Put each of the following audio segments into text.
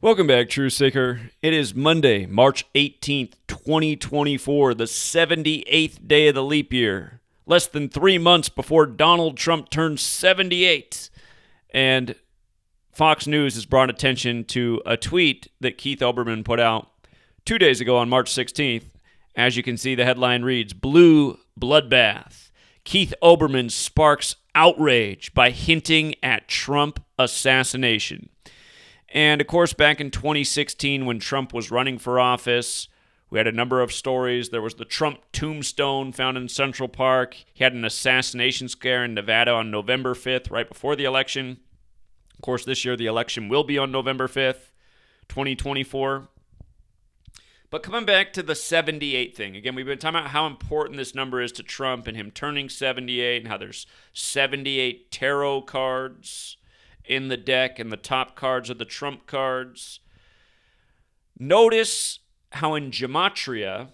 Welcome back, True Seeker. It is Monday, March 18th, 2024, the 78th day of the leap year. Less than 3 months before Donald Trump turns 78. And Fox News has brought attention to a tweet that Keith Olbermann put out 2 days ago on March 16th. As you can see, the headline reads, Blue Bloodbath. Keith Olbermann sparks outrage by hinting at Trump assassination. And, of course, back in 2016 when Trump was running for office, we had a number of stories. There was the Trump tombstone found in Central Park. He had an assassination scare in Nevada on November 5th, right before the election. Of course, this year the election will be on November 5th, 2024. But coming back to the 78 thing, again, we've been talking about how important this number is to Trump and him turning 78 and how there's 78 tarot cards in the deck, and the top cards are the Trump cards. Notice how in Gematria,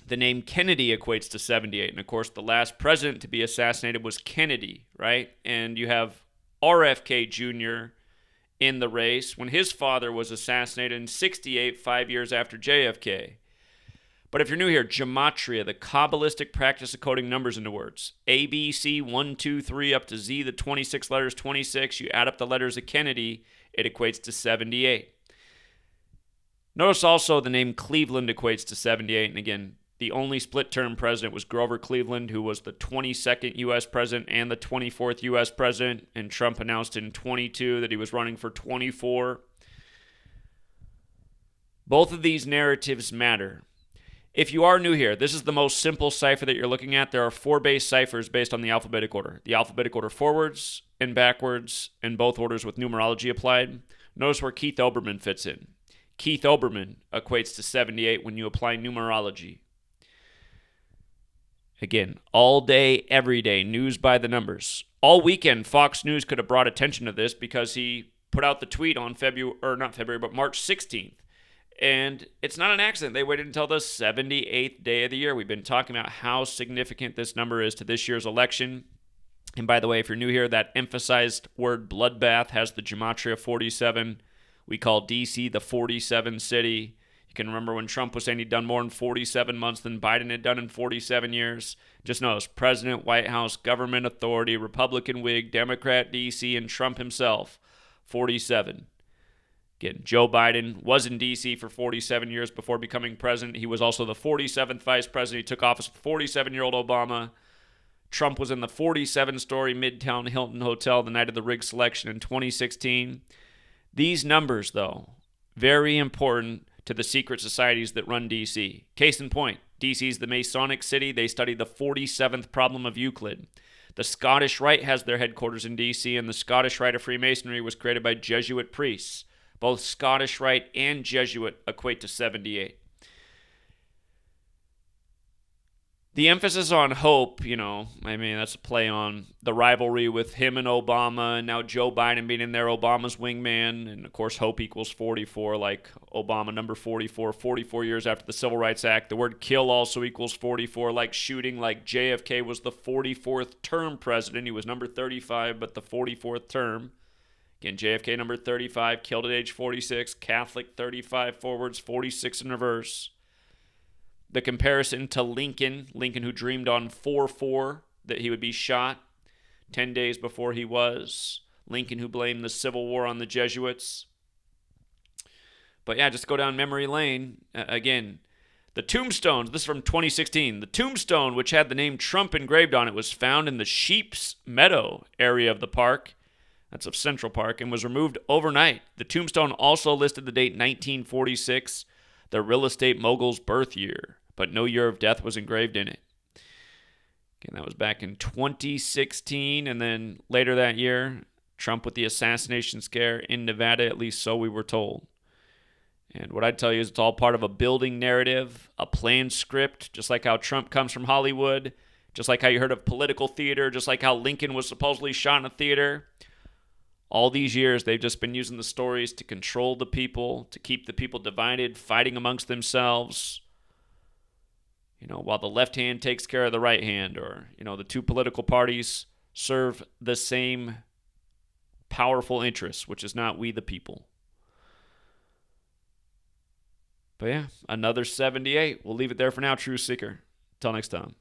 the name Kennedy equates to 78. And of course, the last president to be assassinated was Kennedy, right? And you have RFK Jr. in the race when his father was assassinated in 68, 5 years after JFK. But if you're new here, Gematria, the Kabbalistic practice of coding numbers into words. A, B, C, 1, 2, 3, up to Z, the 26 letters, 26. You add up the letters of Kennedy, it equates to 78. Notice also the name Cleveland equates to 78. And again, the only split-term president was Grover Cleveland, who was the 22nd U.S. president and the 24th U.S. president. And Trump announced in 22 that he was running for 24. Both of these narratives matter. If you are new here, this is the most simple cipher that you're looking at. There are 4 base ciphers based on the alphabetic order. The alphabetic order forwards and backwards, and both orders with numerology applied. Notice where Keith Olbermann fits in. Keith Olbermann equates to 78 when you apply numerology. Again, all day, every day, news by the numbers. All weekend, Fox News could have brought attention to this because he put out the tweet on March 16th. And it's not an accident. They waited until the 78th day of the year. We've been talking about how significant this number is to this year's election. And by the way, if you're new here, that emphasized word bloodbath has the Gematria 47. We call DC the 47 city. You can remember when Trump was saying he'd done more in 47 months than Biden had done in 47 years. Just notice, President, White House, government authority, Republican Whig, Democrat DC, and Trump himself, 47. Again, Joe Biden was in D.C. for 47 years before becoming president. He was also the 47th vice president. He took office with 47-year-old Obama. Trump was in the 47-story Midtown Hilton Hotel the night of the rigged selection in 2016. These numbers, though, very important to the secret societies that run D.C. Case in point, D.C. is the Masonic city. They study the 47th problem of Euclid. The Scottish Rite has their headquarters in D.C., and the Scottish Rite of Freemasonry was created by Jesuit priests. Both Scottish Rite and Jesuit equate to 78. The emphasis on hope, that's a play on the rivalry with him and Obama, and now Joe Biden being in there, Obama's wingman, and of course hope equals 44, like Obama number 44, 44 years after the Civil Rights Act. The word kill also equals 44, like shooting, like JFK was the 44th term president. He was number 35, but the 44th term. Again, JFK number 35, killed at age 46, Catholic 35 forwards, 46 in reverse. The comparison to Lincoln who dreamed on 4/4 that he would be shot 10 days before he was. Lincoln who blamed the Civil War on the Jesuits. But yeah, just go down memory lane. Again, the tombstone, this is from 2016. The tombstone, which had the name Trump engraved on it, was found in the Sheep's Meadow area of the park. That's of Central Park, and was removed overnight. The tombstone also listed the date 1946, the real estate mogul's birth year, but no year of death was engraved in it. Again, that was back in 2016, and then later that year, Trump with the assassination scare in Nevada, at least so we were told. And what I'd tell you is it's all part of a building narrative, a planned script, just like how Trump comes from Hollywood, just like how you heard of political theater, just like how Lincoln was supposedly shot in a theater. All these years, they've just been using the stories to control the people, to keep the people divided, fighting amongst themselves. While the left hand takes care of the right hand, or, the two political parties serve the same powerful interests, which is not we the people. But yeah, another 78. We'll leave it there for now, Truth Seeker. Till next time.